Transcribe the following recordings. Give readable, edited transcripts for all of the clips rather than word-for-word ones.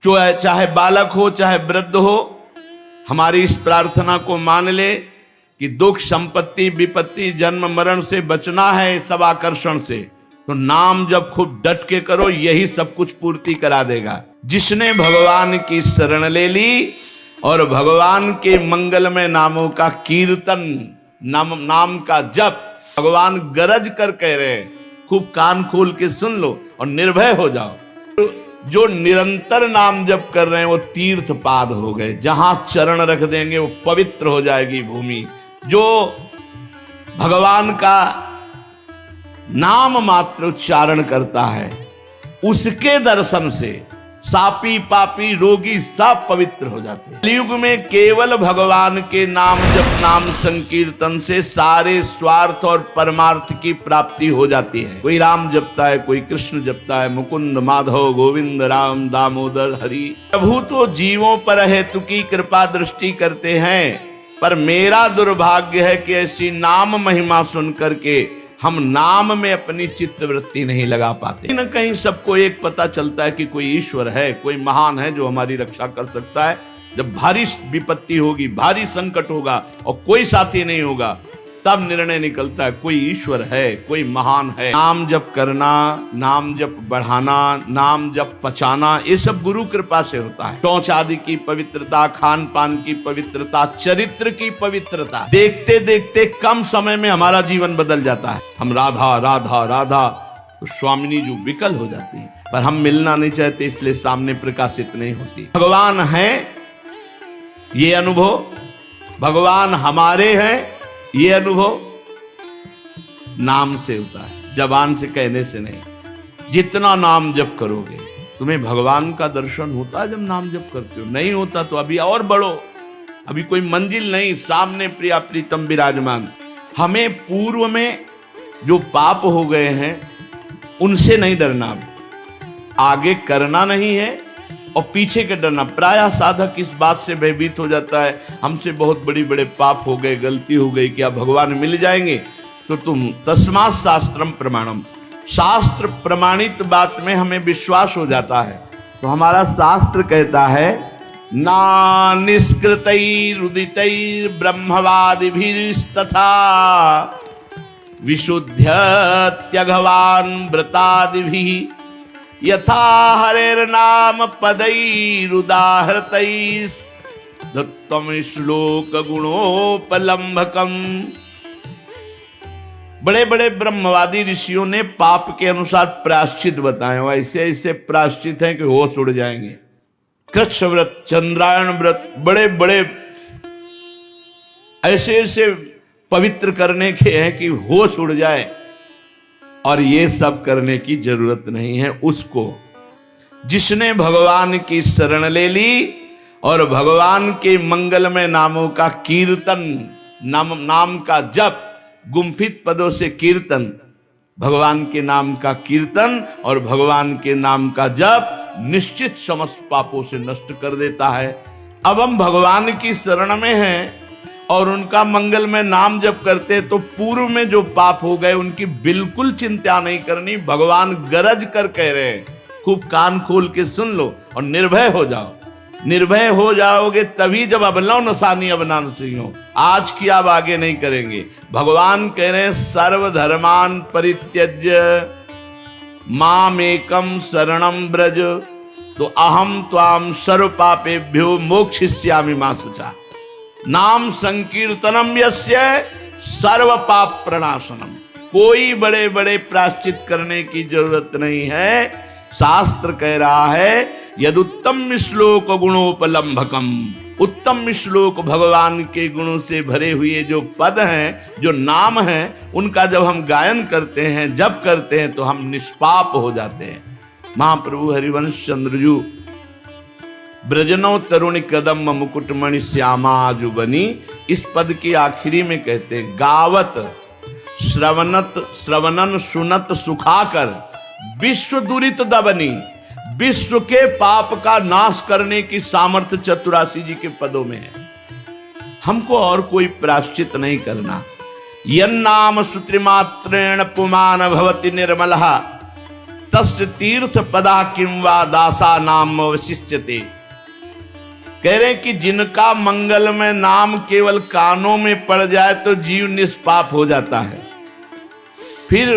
चाहे बालक हो चाहे वृद्ध हो, हमारी इस प्रार्थना को मान ले कि दुख संपत्ति विपत्ति जन्म मरण से बचना है, सब आकर्षण से, तो नाम जब खूब डट के करो, यही सब कुछ पूर्ति करा देगा। जिसने भगवान की शरण ले ली और भगवान के मंगलमय नामों का कीर्तन, नाम का जप, भगवान गरज कर कह रहे हैं, खूब कान खोल के सुन लो और निर्भय हो जाओ। जो निरंतर नाम जप कर रहे हैं वो तीर्थ पाद हो गए, जहां चरण रख देंगे वो पवित्र हो जाएगी भूमि। जो भगवान का नाम मात्र उच्चारण करता है, उसके दर्शन से सापी पापी रोगी सब पवित्र हो जाते हैं। कलयुग में केवल भगवान के नाम जप, नाम संकीर्तन से सारे स्वार्थ और परमार्थ की प्राप्ति हो जाती है। कोई राम जपता है, कोई कृष्ण जपता है, मुकुंद माधव गोविंद राम दामोदर हरि। प्रभु तो जीवों पर हेतु की कृपा दृष्टि करते हैं, पर मेरा दुर्भाग्य है कि ऐसी नाम महिमा सुन करके हम नाम में अपनी चित्तवृत्ति नहीं लगा पाते। कहीं न कहीं सबको एक पता चलता है कि कोई ईश्वर है, कोई महान है जो हमारी रक्षा कर सकता है। जब भारी विपत्ति होगी, भारी संकट होगा और कोई साथी नहीं होगा, तब निर्णय निकलता है कोई ईश्वर है, कोई महान है। नाम जप करना, नाम जप बढ़ाना, नाम जप पचाना, ये सब गुरु कृपा से होता है। शौच आदि की पवित्रता, खान पान की पवित्रता, चरित्र की पवित्रता, देखते देखते कम समय में हमारा जीवन बदल जाता है। हम राधा राधा राधा तो स्वामिनी जी विकल हो जाती है, पर हम मिलना नहीं चाहते, इसलिए सामने प्रकाशित नहीं होती। भगवान है ये अनुभव, भगवान हमारे हैं ये अनुभव नाम से होता है, जबान से कहने से नहीं। जितना नाम जप करोगे तुम्हें भगवान का दर्शन होता है। जब नाम जप करते हो, नहीं होता तो अभी और बढ़ो, अभी कोई मंजिल नहीं, सामने प्रिया प्रीतम विराजमान। हमें पूर्व में जो पाप हो गए हैं उनसे नहीं डरना, आगे करना नहीं है और पीछे के डरना। प्रायः साधक इस बात से भयभीत हो जाता है, हमसे बहुत बड़ी बड़े पाप हो गए, गलती हो गई, क्या भगवान मिल जाएंगे? तो तुम तस्मात् शास्त्रम प्रमाणम, शास्त्र प्रमाणित बात में हमें विश्वास हो जाता है। तो हमारा शास्त्र कहता है ना निष्कृतैरुदितैर् ब्रह्मवादिभिस्तथा विशुद्ध्यत्यघवान् व्रतादिभिः यथा हरेर्नाम पदैरुदाहृतैस् दत्तम श्लोक गुणोपलम्भकम। बड़े बड़े ब्रह्मवादी ऋषियों ने पाप के अनुसार प्रायश्चित बताए, ऐसे ऐसे प्रायश्चित हैं कि होश उड़ जाएंगे। कृच्छ व्रत, चंद्रायण व्रत, बड़े बड़े ऐसे ऐसे पवित्र करने के हैं कि होश उड़ जाए। और ये सब करने की जरूरत नहीं है उसको जिसने भगवान की शरण ले ली और भगवान के मंगलमय नामों का कीर्तन, नाम का जप, गुम्फित पदों से कीर्तन, भगवान के नाम का कीर्तन और भगवान के नाम का जप निश्चित समस्त पापों से नष्ट कर देता है। अब हम भगवान की शरण में हैं और उनका मंगल में नाम जप करते, तो पूर्व में जो पाप हो गए उनकी बिल्कुल चिंता नहीं करनी। भगवान गरज कर कह रहे हैं, खूब कान खोल के सुन लो और निर्भय हो जाओ। निर्भय हो जाओगे तभी जब अबलौ नसानी अबनान सिंह, आज की आप आगे नहीं करेंगे। भगवान कह रहे हैं सर्वधर्मान परित्यज्य मामेकम शरणम ब्रज, तो अहम त्वाम सर्व पापेभ्यो मोक्षयिष्यामि मा शुचा। नाम संकीर्तनम यस्य सर्व पाप प्रणाशनम। कोई बड़े बड़े प्रायश्चित करने की जरूरत नहीं है। शास्त्र कह रहा है यदुत्तम श्लोक गुणोपलम्भकम, उत्तम श्लोक भगवान के गुणों से भरे हुए जो पद हैं, जो नाम हैं, उनका जब हम गायन करते हैं, जप करते हैं, तो हम निष्पाप हो जाते हैं। महाप्रभु हरिवंश चंद्रजू ब्रजनो तरुण कदम मुकुटमणि श्यामा जुबनी, इस पद की आखिरी में कहते हैं गावत श्रवणन सुनत सुखाकर विश्व दुरित दबनी। विश्व के पाप का नाश करने की सामर्थ्य चतुरासी जी के पदों में है। हमको और कोई प्रायश्चित नहीं करना। यन्नाम सूत्रिमात्रेण पुमान भवति निर्मलः तस्य तीर्थ पदा किंवा दासा नाम अवशिष्यते। कह रहे कि जिनका मंगलमय नाम केवल कानों में पड़ जाए तो जीव निष्पाप हो जाता है। फिर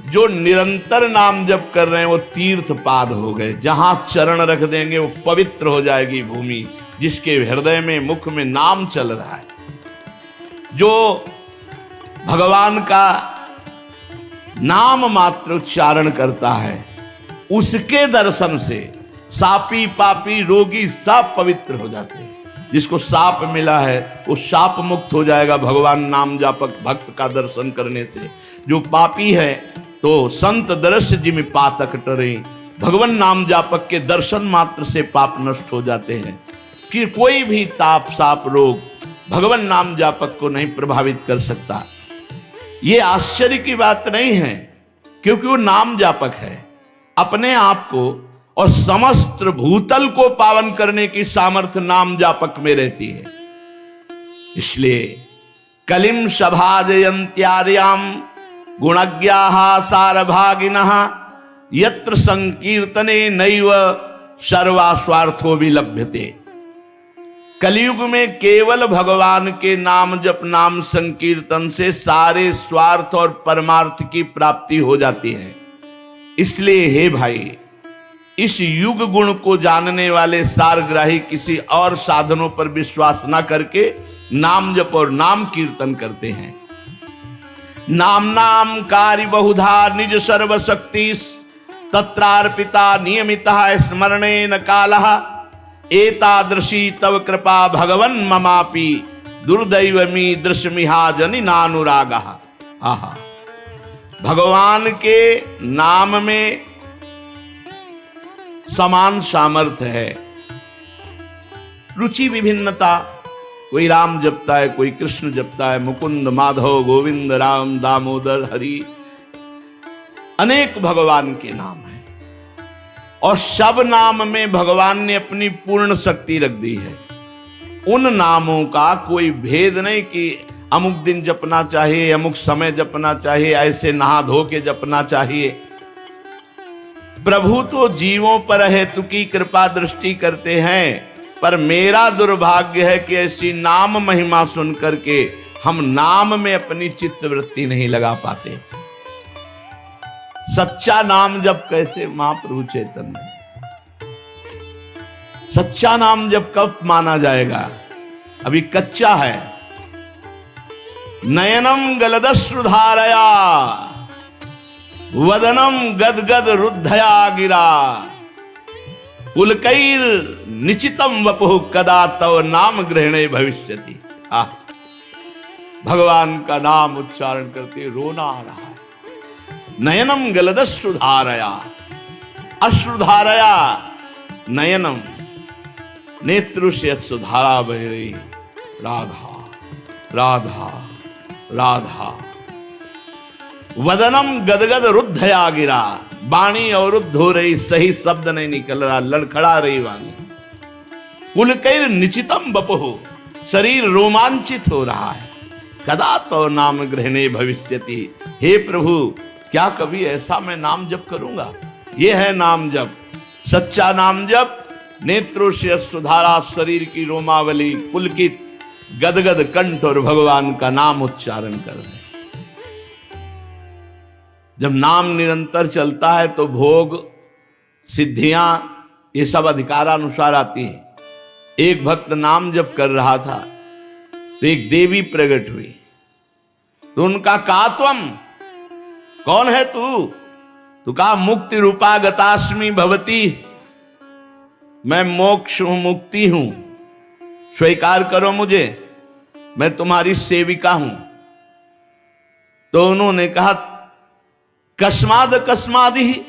जो निरंतर नाम जप कर रहे हैं वो तीर्थ पाद हो गए, जहां चरण रख देंगे वो पवित्र हो जाएगी भूमि, जिसके हृदय में मुख में नाम चल रहा है। जो भगवान का नाम मात्र उच्चारण करता है, उसके दर्शन से सापी पापी रोगी सब पवित्र हो जाते हैं। जिसको साप मिला है वो शाप मुक्त हो जाएगा भगवान नाम जापक भक्त का दर्शन करने से। जो पापी है तो संत दर्श जिम पातक टरे, भगवान नाम जापक के दर्शन मात्र से पाप नष्ट हो जाते हैं। कि कोई भी ताप साप रोग भगवान नाम जापक को नहीं प्रभावित कर सकता। ये आश्चर्य की बात नहीं है, क्योंकि वो नाम जापक है। अपने आप को और समस्त भूतल को पावन करने की सामर्थ्य नाम जापक में रहती है। इसलिए कलिम सभाजयंत्यार्याम गुणज्ञाः सारभागिनः यत्र संकीर्तने नैव सर्वास्वार्थो विलभ्यते। कलयुग में केवल भगवान के नाम जप नाम संकीर्तन से सारे स्वार्थ और परमार्थ की प्राप्ति हो जाती है। इसलिए हे भाई, इस युग गुण को जानने वाले सारग्राही किसी और साधनों पर विश्वास न करके नाम जप और नाम कीर्तन करते हैं। नाम नाम कार्य बहुधा निज सर्वशक्ति तत्रार्पिता नियमितः स्मरणेन कालः एतादृशी तव कृपा भगवन् ममापि दुर्दैवमी दृश्यमिहा जनि नानुरागः। आहा, भगवान के नाम में समान सामर्थ्य है। रुचि विभिन्नता, कोई राम जपता है, कोई कृष्ण जपता है, मुकुंद माधव गोविंद राम दामोदर हरि, अनेक भगवान के नाम हैं। और सब नाम में भगवान ने अपनी पूर्ण शक्ति रख दी है। उन नामों का कोई भेद नहीं कि अमुक दिन जपना चाहिए, अमुक समय जपना चाहिए, ऐसे नहा धो के जपना चाहिए। प्रभु तो जीवों पर हेतु की कृपा दृष्टि करते हैं, पर मेरा दुर्भाग्य है कि ऐसी नाम महिमा सुन करके हम नाम में अपनी चित्तवृत्ति नहीं लगा पाते। सच्चा नाम जब कैसे महाप्रभु चैतन्य, सच्चा नाम जब कब माना जाएगा? अभी कच्चा है। नयनम गलदश्रुधारया वदनम गदगद रुद्धया गिरा पुलकैर निचितम वपुः कदा तव नाम ग्रहणे भविष्यति। भगवान का नाम उच्चारण करते रोना आ रहा है। नयनम गलदश्रुधारया, अश्रुधारया नयनम, नेत्रु से सुधारा बह रही। राधा राधा राधा। वदनम गदगद रुद्धया गिरा, वाणी अवरुद्ध हो रही, सही शब्द नहीं निकल रहा, लड़खड़ा रही वाणी। पुलकैर निचितम बपुः, शरीर रोमांचित हो रहा है। कदा तो नाम ग्रहणे भविष्यति। हे प्रभु, क्या कभी ऐसा मैं नाम जप करूंगा? ये है नाम जप, सच्चा नाम जप। नेत्रों से सुधारा, शरीर की रोमावली पुलकित, गदगद कंठ और भगवान का नाम उच्चारण कर रहे। जब नाम निरंतर चलता है तो भोग सिद्धियां ये सब अधिकारानुसार आती है। एक भक्त नाम जप कर रहा था तो एक देवी प्रकट हुई। तो उनका कहा, त्वम कौन है तू? तो कहा, मुक्ति रूपा गतास्मि भवती, मैं मोक्ष हूं, मुक्ति हूं, स्वीकार करो मुझे, मैं तुम्हारी सेविका हूं। तो उन्होंने कहा, कस्माद अकस्माद ही,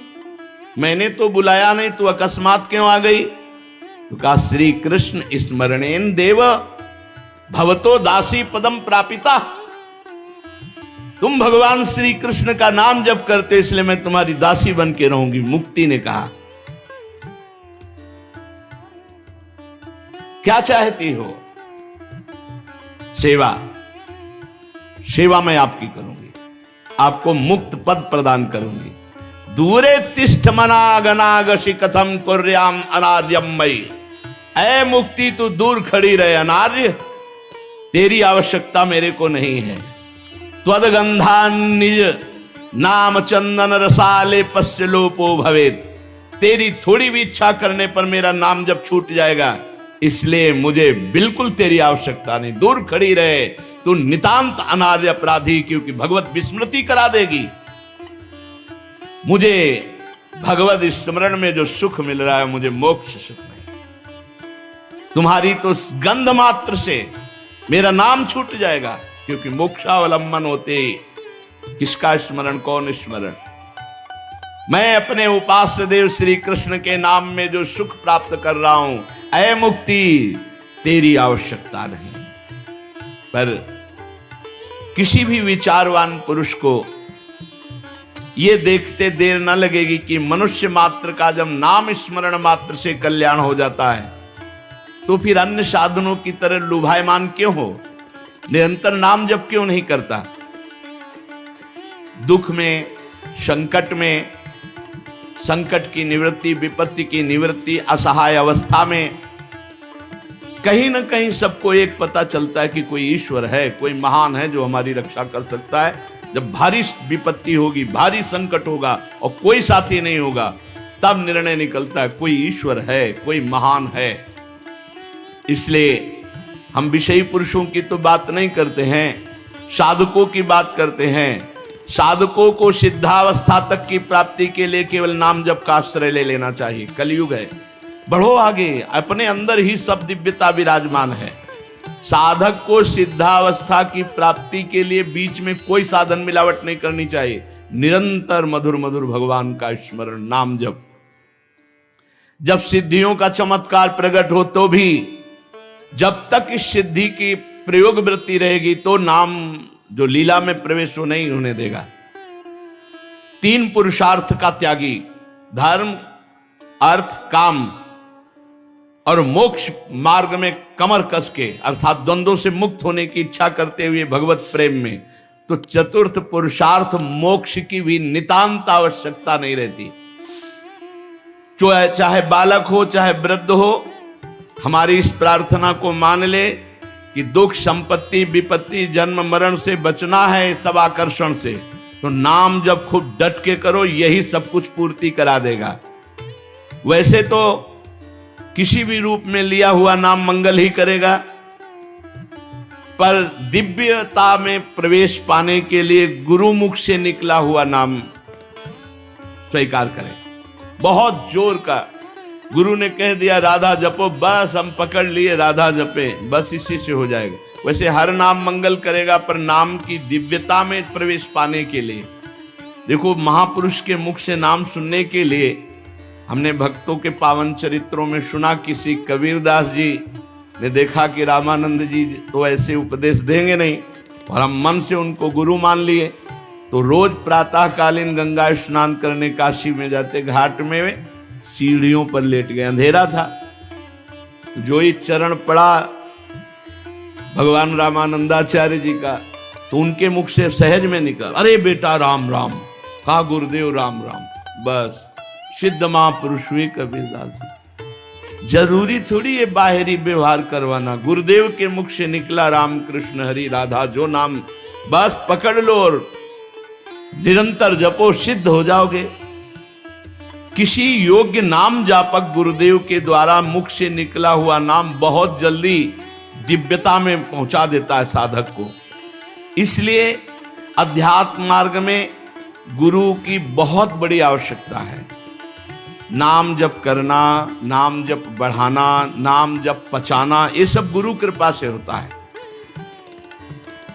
मैंने तो बुलाया नहीं, तू अकस्मात क्यों आ गई? तो कहा, श्री कृष्ण स्मरणेन देव भवतो दासी पदम प्रापिता। तुम भगवान श्री कृष्ण का नाम जप करते, इसलिए मैं तुम्हारी दासी बन के रहूंगी। मुक्ति ने कहा, क्या चाहती हो? सेवा, सेवा मैं आपकी करूंगी, आपको मुक्त पद प्रदान करूंगी। दूरे तिष्ठ मनागनागशि कथम कुर्याम अनार्यम मई। ऐ मुक्ति तू दूर खड़ी रहे अनार्य, तेरी आवश्यकता मेरे को नहीं है। त्वदगंधा निज नाम चंदन रसाले पश्चलोपो भवेद। तेरी थोड़ी भी इच्छा करने पर मेरा नाम जब छूट जाएगा, इसलिए मुझे बिल्कुल तेरी आवश्यकता नहीं। दूर खड़ी रहे, तू नितांत अनार्य अपराधी, क्योंकि भगवत विस्मृति करा देगी। मुझे भगवत स्मरण में जो सुख मिल रहा है, मुझे मोक्ष सुख नहीं। तुम्हारी तो गंध मात्र से मेरा नाम छूट जाएगा, क्योंकि मोक्षावलंबन होते किसका स्मरण, कौन स्मरण। मैं अपने उपास्य देव श्री कृष्ण के नाम में जो सुख प्राप्त कर रहा हूं, ऐ मुक्ति तेरी आवश्यकता नहीं। पर किसी भी विचारवान पुरुष को ये देखते देर न लगेगी कि मनुष्य मात्र का जब नाम स्मरण मात्र से कल्याण हो जाता है, तो फिर अन्य साधनों की तरह लुभायमान क्यों हो, निरंतर नाम जप क्यों नहीं करता। दुख में, संकट में, संकट की निवृत्ति, विपत्ति की निवृत्ति, असहाय अवस्था में कहीं ना कहीं सबको एक पता चलता है कि कोई ईश्वर है, कोई महान है जो हमारी रक्षा कर सकता है। जब भारी विपत्ति होगी, भारी संकट होगा और कोई साथी नहीं होगा, तब निर्णय निकलता है कोई ईश्वर है, कोई महान है। इसलिए हम विषयी पुरुषों की तो बात नहीं करते हैं, साधकों की बात करते हैं। साधकों को सिद्धावस्था तक की प्राप्ति के लिए केवल नाम जप का आश्रय ले लेना चाहिए। कलयुग है, बढ़ो आगे, अपने अंदर ही सब दिव्यता विराजमान है। साधक को सिद्धावस्था की प्राप्ति के लिए बीच में कोई साधन मिलावट नहीं करनी चाहिए। निरंतर मधुर मधुर भगवान का स्मरण, नाम जप। जब सिद्धियों का चमत्कार प्रकट हो तो भी जब तक इस सिद्धि की प्रयोग वृत्ति रहेगी, तो नाम जो लीला में प्रवेश हो नहीं होने देगा। तीन पुरुषार्थ का त्यागी, धर्म, अर्थ, काम और मोक्ष मार्ग में कमर कस के, अर्थात द्वंद्वों से मुक्त होने की इच्छा करते हुए भगवत प्रेम में, तो चतुर्थ पुरुषार्थ मोक्ष की भी नितांत आवश्यकता नहीं रहती। चाहे बालक हो चाहे वृद्ध हो, हमारी इस प्रार्थना को मान ले कि दुख, संपत्ति, विपत्ति, जन्म मरण से बचना है, सब आकर्षण से, तो नाम जब खूब डट के करो, यही सब कुछ पूर्ति करा देगा। वैसे तो किसी भी रूप में लिया हुआ नाम मंगल ही करेगा, पर दिव्यता में प्रवेश पाने के लिए गुरुमुख से निकला हुआ नाम स्वीकार करें। बहुत जोर का गुरु ने कह दिया राधा जपो, बस हम पकड़ लिए, राधा जपे, बस इसी से हो जाएगा। वैसे हर नाम मंगल करेगा, पर नाम की दिव्यता में प्रवेश पाने के लिए, देखो महापुरुष के मुख से नाम सुनने के लिए हमने भक्तों के पावन चरित्रों में सुना, किसी कबीरदास जी ने देखा कि रामानंद जी तो ऐसे उपदेश देंगे नहीं, और हम मन से उनको गुरु मान लिए, तो रोज प्रातःकालीन गंगा स्नान करने काशी में जाते, घाट में सीढ़ियों पर लेट गए, अंधेरा था, जो ही चरण पड़ा भगवान रामानंदाचार्य जी का, तो उनके मुख से सहज में निकल, अरे बेटा राम राम, कहा गुरुदेव राम राम। बस सिद्ध महापुरुष हुए कबीरदास जी। जरूरी थोड़ी ये बाहरी व्यवहार करवाना, गुरुदेव के मुख से निकला राम कृष्ण हरि राधा जो नाम, बस पकड़ लो और निरंतर जपो, सिद्ध हो जाओगे। किसी योग्य नाम जापक गुरुदेव के द्वारा मुख से निकला हुआ नाम बहुत जल्दी दिव्यता में पहुंचा देता है साधक को। इसलिए अध्यात्म मार्ग में गुरु की बहुत बड़ी आवश्यकता है। नाम जप करना, नाम जप बढ़ाना, नाम जप पचाना, ये सब गुरु कृपा से होता है।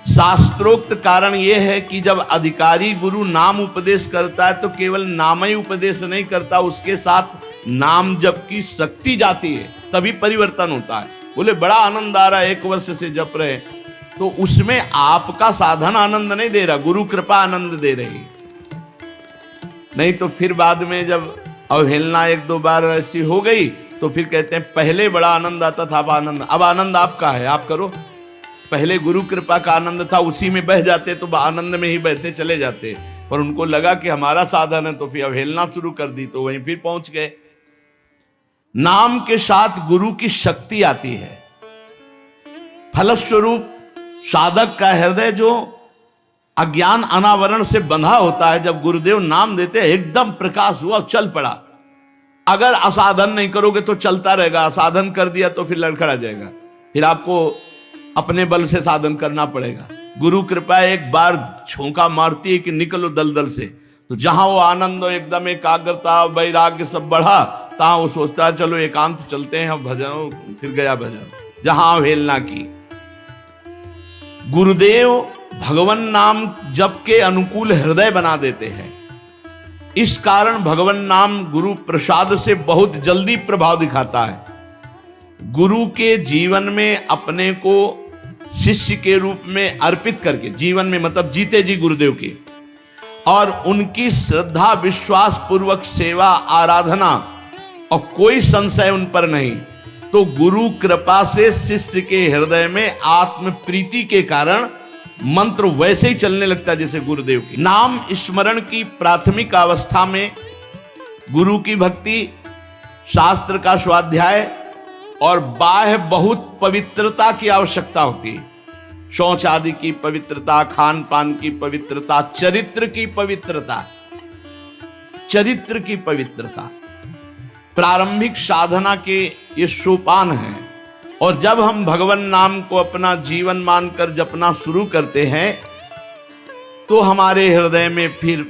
शास्त्रोक्त कारण यह है कि जब अधिकारी गुरु नाम उपदेश करता है तो केवल नाम ही उपदेश नहीं करता, उसके साथ नाम जप की शक्ति जाती है, तभी परिवर्तन होता है। बोले बड़ा आनंद आ रहा है, 1 वर्ष से जप रहे, तो उसमें आपका साधन आनंद नहीं दे रहा, गुरु कृपा आनंद दे रही। नहीं तो फिर बाद में जब अवहेलना 1-2 बार ऐसी हो गई तो फिर कहते हैं पहले बड़ा आनंद आता था, अब आनंद आपका है, आप करो। पहले गुरु कृपा का आनंद था, उसी में बह जाते तो आनंद में ही बहते चले जाते। पर उनको लगा कि हमारा साधन है, तो फिर अवहेलना शुरू कर दी, तो वहीं फिर पहुंच गए। नाम के साथ गुरु की शक्ति आती है। फलस्वरूप साधक का हृदय जो अज्ञान अनावरण से बंधा होता है, जब गुरुदेव नाम देते हैं एकदम प्रकाश हुआ, चल पड़ा। अगर असाधन नहीं करोगे तो चलता रहेगा, असाधन कर दिया तो फिर लड़खड़ा जाएगा, फिर आपको अपने बल से साधन करना पड़ेगा। गुरु कृपा एक बार झोंका मारती है कि निकलो दलदल से, तो जहां वो आनंद हो, एकदम एकाग्रता वैराग्य सब बढ़ा, तहां वो सोचता है चलो एकांत चलते हैं, भजन, फिर गया भजन, जहां अवहेलना की। गुरुदेव भगवान नाम जप के अनुकूल हृदय बना देते हैं। इस कारण भगवान नाम गुरु प्रसाद से बहुत जल्दी प्रभाव दिखाता है। गुरु के जीवन में अपने को शिष्य के रूप में अर्पित करके, जीवन में मतलब जीते जी गुरुदेव के, और उनकी श्रद्धा विश्वास पूर्वक सेवा आराधना और कोई संशय उन पर नहीं, तो गुरु कृपा से शिष्य के हृदय में आत्म प्रीति के कारण मंत्र वैसे ही चलने लगता है जैसे गुरुदेव की। नाम स्मरण की प्राथमिक अवस्था में गुरु की भक्ति, शास्त्र का स्वाध्याय और बाह्य बहुत पवित्रता की आवश्यकता होती है। शौच आदि की पवित्रता, खान पान की पवित्रता, चरित्र की पवित्रता, चरित्र की पवित्रता प्रारंभिक साधना के ये सोपान हैं। और जब हम भगवान नाम को अपना जीवन मानकर जपना शुरू करते हैं, तो हमारे हृदय में फिर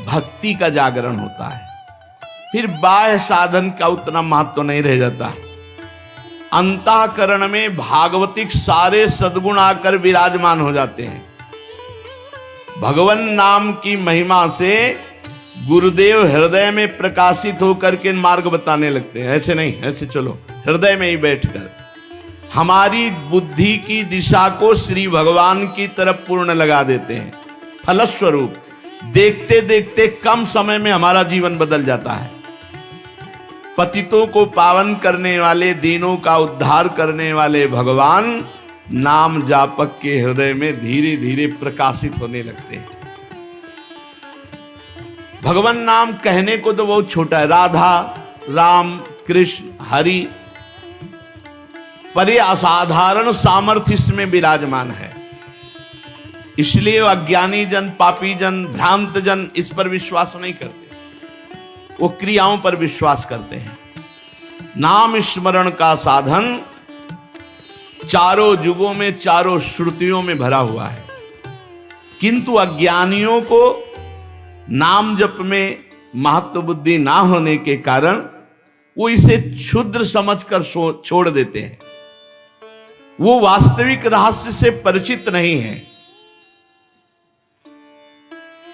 भक्ति का जागरण होता है। फिर बाह्य साधन का उतना महत्व नहीं रह जाता। अंतःकरण में भागवतिक सारे सद्गुण आकर विराजमान हो जाते हैं। भगवान नाम की महिमा से गुरुदेव हृदय में प्रकाशित होकर के मार्ग बताने लगते हैं। ऐसे नहीं, ऐसे चलो, हृदय में ही बैठकर हमारी बुद्धि की दिशा को श्री भगवान की तरफ पूर्ण लगा देते हैं। फलस्वरूप देखते देखते कम समय में हमारा जीवन बदल जाता है। पतितों को पावन करने वाले, दीनों का उद्धार करने वाले भगवान नाम जापक के हृदय में धीरे धीरे प्रकाशित होने लगते हैं। भगवान नाम कहने को तो बहुत छोटा है, राधा, राम, कृष्ण, हरि, पर यह असाधारण सामर्थ्य इसमें विराजमान है। इसलिए अज्ञानी जन, पापी जन, भ्रांत जन इस पर विश्वास नहीं करते, वो क्रियाओं पर विश्वास करते हैं। नाम स्मरण का साधन चारों युगों में, चारों श्रुतियों में भरा हुआ है, किंतु अज्ञानियों को नाम जप में महत्व बुद्धि ना होने के कारण वो इसे क्षुद्र समझकर छोड़ देते हैं। वो वास्तविक रहस्य से परिचित नहीं है।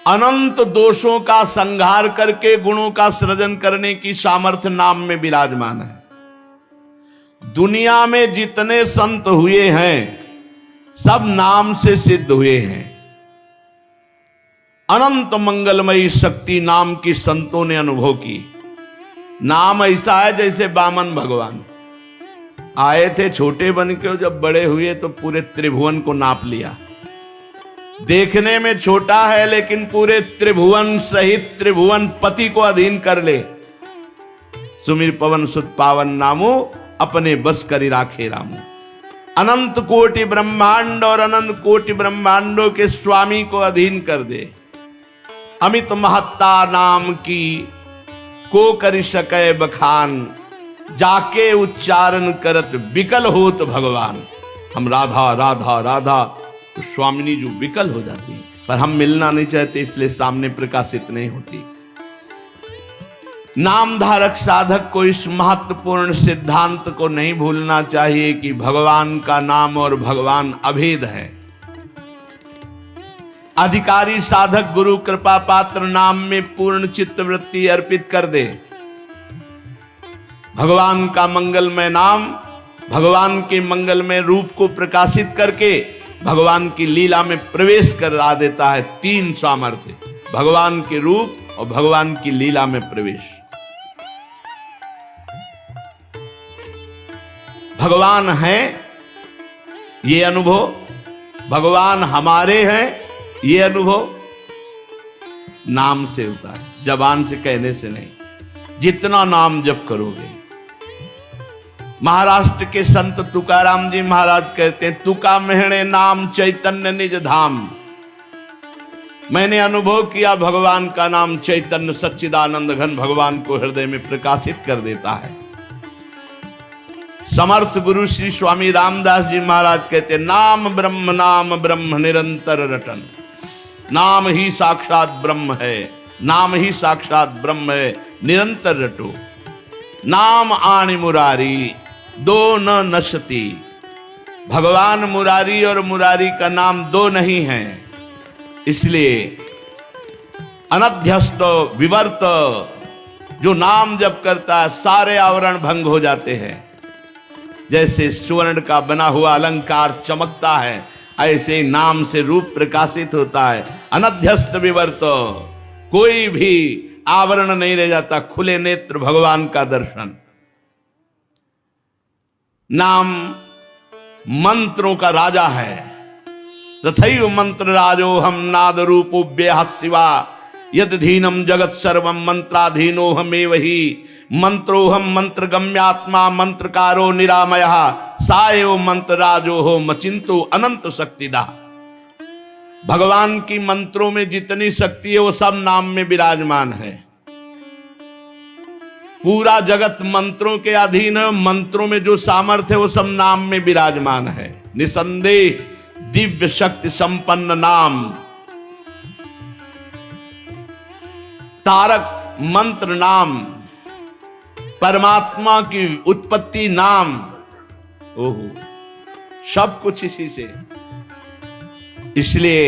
अनंत दोषों का संहार करके गुणों का सृजन करने की सामर्थ्य नाम में विराजमान है। दुनिया में जितने संत हुए हैं सब नाम से सिद्ध हुए हैं। अनंत मंगलमयी शक्ति नाम की संतों ने अनुभव की। नाम ऐसा है जैसे वामन भगवान आए थे छोटे बन के, जब बड़े हुए तो पूरे त्रिभुवन को नाप लिया। देखने में छोटा है लेकिन पूरे त्रिभुवन सहित त्रिभुवन पति को अधीन कर ले। सुमिर पवन सुत पावन नामो, अपने बस करी राखे रामो। अनंत कोटि ब्रह्मांड और अनंत कोटि ब्रह्मांडों के स्वामी को अधीन कर दे। अमित महत्ता नाम की को करि सकै बखान, जाके उच्चारण करत विकल होत भगवान। हम राधा राधा राधा तो स्वामिनी जो विकल हो जाती है, पर हम मिलना नहीं चाहते इसलिए सामने प्रकाशित नहीं होती। नाम धारक साधक को इस महत्वपूर्ण सिद्धांत को नहीं भूलना चाहिए कि भगवान का नाम और भगवान अभेद है। अधिकारी साधक गुरु कृपा पात्र नाम में पूर्ण चित्त वृत्ति अर्पित कर दे। भगवान का मंगलमय नाम भगवान के मंगलमय रूप को प्रकाशित करके भगवान की लीला में प्रवेश करा देता है। तीन सामर्थ्य, भगवान के रूप और भगवान की लीला में प्रवेश। भगवान है ये अनुभव, भगवान हमारे हैं ये अनुभव, नाम से होता है, जबान से कहने से नहीं। जितना नाम जप करोगे। महाराष्ट्र के संत तुकाराम जी महाराज कहते हैं, तुका मेहणे नाम चैतन्य निज धाम। मैंने अनुभव किया भगवान का नाम चैतन्य सच्चिदानंद घन भगवान को हृदय में प्रकाशित कर देता है। समर्थ गुरु श्री स्वामी रामदास जी महाराज कहते, नाम ब्रह्म निरंतर रटन। नाम ही साक्षात ब्रह्म है, नाम ही साक्षात ब्रह्म है, निरंतर रटो। नाम आनि मुरारी दो न नशति। भगवान मुरारी और मुरारी का नाम दो नहीं है, इसलिए अनध्यस्त विवर्त जो नाम जप करता है सारे आवरण भंग हो जाते हैं। जैसे स्वर्ण का बना हुआ अलंकार चमकता है, ऐसे नाम से रूप प्रकाशित होता है। अनध्यस्त विवर्त, कोई भी आवरण नहीं रह जाता, खुले नेत्र भगवान का दर्शन। नाम मंत्रों का राजा है। तथैव मंत्र राजो हम नाद रूपोभ्य शिवा यद धीनम जगत सर्वम मंत्राधीनो हमेव ही। मंत्रोहम मंत्र गम्यात्मा मंत्रकारो निरामय सायो मंत्र राजो हो मचिंतो अनंत शक्तिदा। भगवान की मंत्रों में जितनी शक्ति है वो सब नाम में विराजमान है। पूरा जगत मंत्रों के अधीन है, मंत्रों में जो सामर्थ्य है वो सब नाम में विराजमान है। निसंदेह दिव्य शक्ति संपन्न नाम। तारक मंत्र नाम, परमात्मा की उत्पत्ति नाम। ओहो, सब कुछ इसी से। इसलिए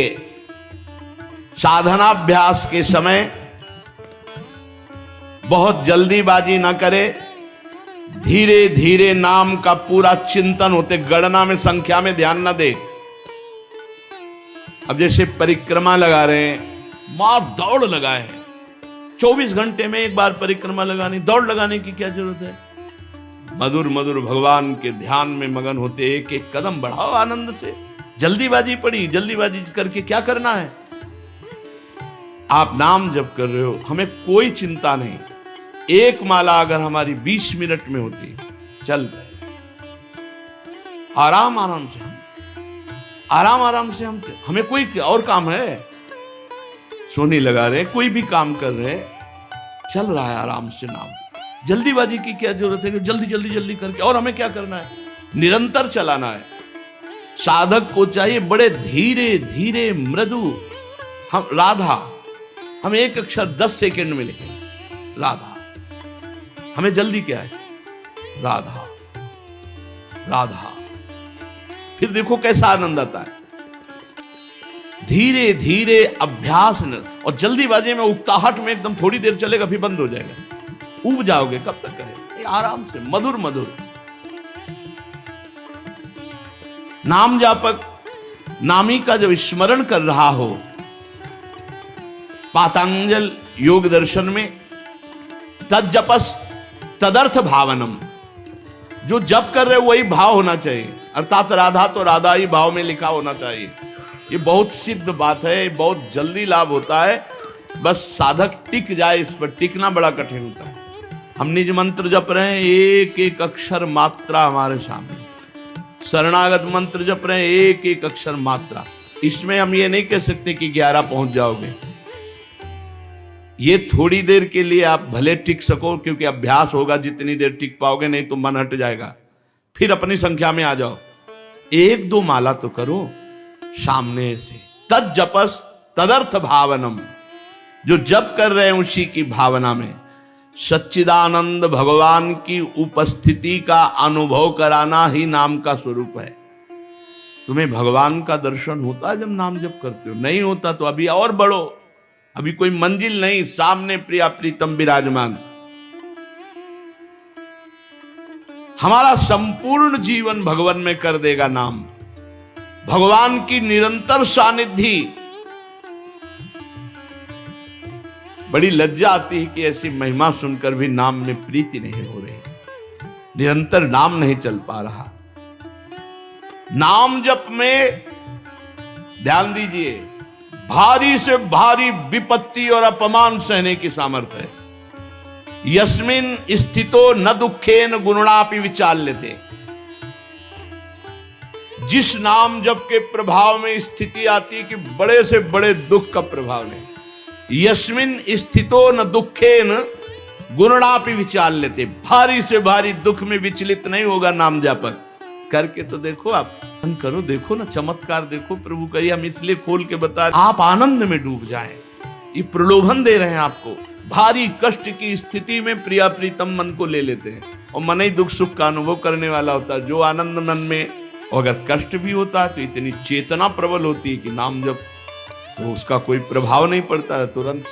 साधनाभ्यास के समय बहुत जल्दीबाजी ना करे, धीरे धीरे नाम का पूरा चिंतन होते, गणना में संख्या में ध्यान ना दे। अब जैसे परिक्रमा लगा रहे हैं, मार दौड़ लगाए हैं, 24 घंटे में एक बार परिक्रमा लगानी, दौड़ लगाने की क्या जरूरत है। मधुर मधुर भगवान के ध्यान में मगन होते, एक एक कदम बढ़ाओ आनंद से। जल्दीबाजी पड़ी, जल्दीबाजी करके क्या करना है। आप नाम जप कर रहे हो, हमें कोई चिंता नहीं। एक माला अगर हमारी 20 मिनट में होती, चल रहे आराम आराम से, हम हमें कोई और काम है, सोनी लगा रहे, कोई भी काम कर रहे, चल रहा है आराम से नाम। जल्दीबाजी की क्या जरूरत है कि जल्दी जल्दी जल्दी करके, और हमें क्या करना है, निरंतर चलाना है। साधक को चाहिए बड़े धीरे धीरे मृदु। हम राधा, हम एक अक्षर 10 सेकंड में लिखेंगे राधा। हमें जल्दी क्या है, राधा राधा। फिर देखो कैसा आनंद आता है। धीरे धीरे अभ्यास, और जल्दीबाजी में उकताहट में एकदम थोड़ी देर चलेगा फिर बंद हो जाएगा, उब जाओगे। कब तक करें, आराम से मधुर मधुर। नाम जापक नामी का जब स्मरण कर रहा हो, पातंजल योग दर्शन में तज्जपस तदर्थ भावनम, जो जप कर रहे वही भाव होना चाहिए, अर्थात राधा तो राधा ही भाव में लिखा होना चाहिए। ये बहुत सिद्ध बात है, बहुत जल्दी लाभ होता है, बस साधक टिक जाए इस पर। टिकना बड़ा कठिन होता है। हम निज मंत्र जप रहे हैं, एक एक अक्षर मात्रा हमारे सामने। शरणागत मंत्र जप रहे हैं, एक एक अक्षर मात्रा। इसमें हम ये नहीं कह सकते कि 11 पहुंच जाओगे। ये थोड़ी देर के लिए आप भले टिक सको, क्योंकि अभ्यास होगा, जितनी देर टिक पाओगे, नहीं तो मन हट जाएगा। फिर अपनी संख्या में आ जाओ, 1-2 माला तो करो सामने से। तज्जपस तदर्थ भावनम, जो जप कर रहे हैं उसी की भावना में सच्चिदानंद भगवान की उपस्थिति का अनुभव कराना ही नाम का स्वरूप है। तुम्हें भगवान का दर्शन होता है जब नाम जप करते हो? नहीं होता तो अभी और बढ़ो, अभी कोई मंजिल नहीं, सामने प्रिया प्रीतम विराजमान। हमारा संपूर्ण जीवन भगवान में कर देगा नाम। भगवान की निरंतर सानिध्य। बड़ी लज्जा आती है कि ऐसी महिमा सुनकर भी नाम में प्रीति नहीं हो रही, निरंतर नाम नहीं चल पा रहा। नाम जप में ध्यान दीजिए, भारी से भारी विपत्ति और अपमान सहने की सामर्थ्य है। यस्मिन स्थितो न दुखेन गुरुणापि विचाल्यते। जिस नाम जप के प्रभाव में स्थिति आती कि बड़े से बड़े दुख का प्रभाव नहीं। यस्मिन स्थितो न दुखेन गुरुणापि विचाल्यते। भारी से भारी दुख में विचलित नहीं होगा नाम जापक। करके तो देखो, आप करो, देखो ना चमत्कार देखो प्रभु का। ये हम इसलिए खोल के बता रहे, आप आनंद में डूब जाएं। ये प्रलोभन दे रहे हैं आपको। भारी कष्ट की स्थिति में प्रिया प्रीतम मन को ले लेते हैं और मन ही दुख सुख का अनुभव करने वाला होता है। जो आनंद मन में, और अगर कष्ट भी होता है तो इतनी चेतना प्रबल होती है कि नाम जब तो उसका कोई प्रभाव नहीं पड़ता है तुरंत।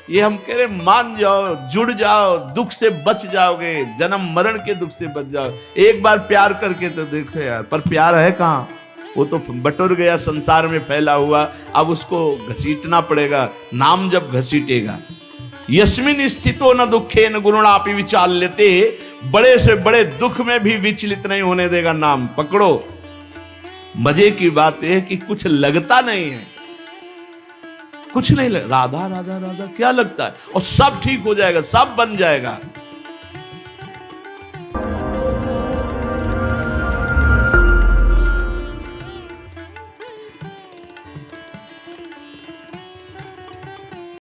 ये हम कह रहे मान जाओ, जुड़ जाओ, दुख से बच जाओगे, जन्म मरण के दुख से बच जाओ। एक बार प्यार करके तो देखो यार, पर प्यार है कहाँ? वो तो बटोर गया, संसार में फैला हुआ। अब उसको घसीटना पड़ेगा, नाम जब घसीटेगा। यस्मिन स्थितो न दुखे न गुरुणापि विचाल्यते। बड़े से बड़े दुख में भी विचलित नहीं होने देगा नाम। पकड़ो। मजे की बात यह है कि कुछ लगता नहीं है, कुछ नहीं लग, राधा राधा राधा क्या लगता है, और सब ठीक हो जाएगा, सब बन जाएगा।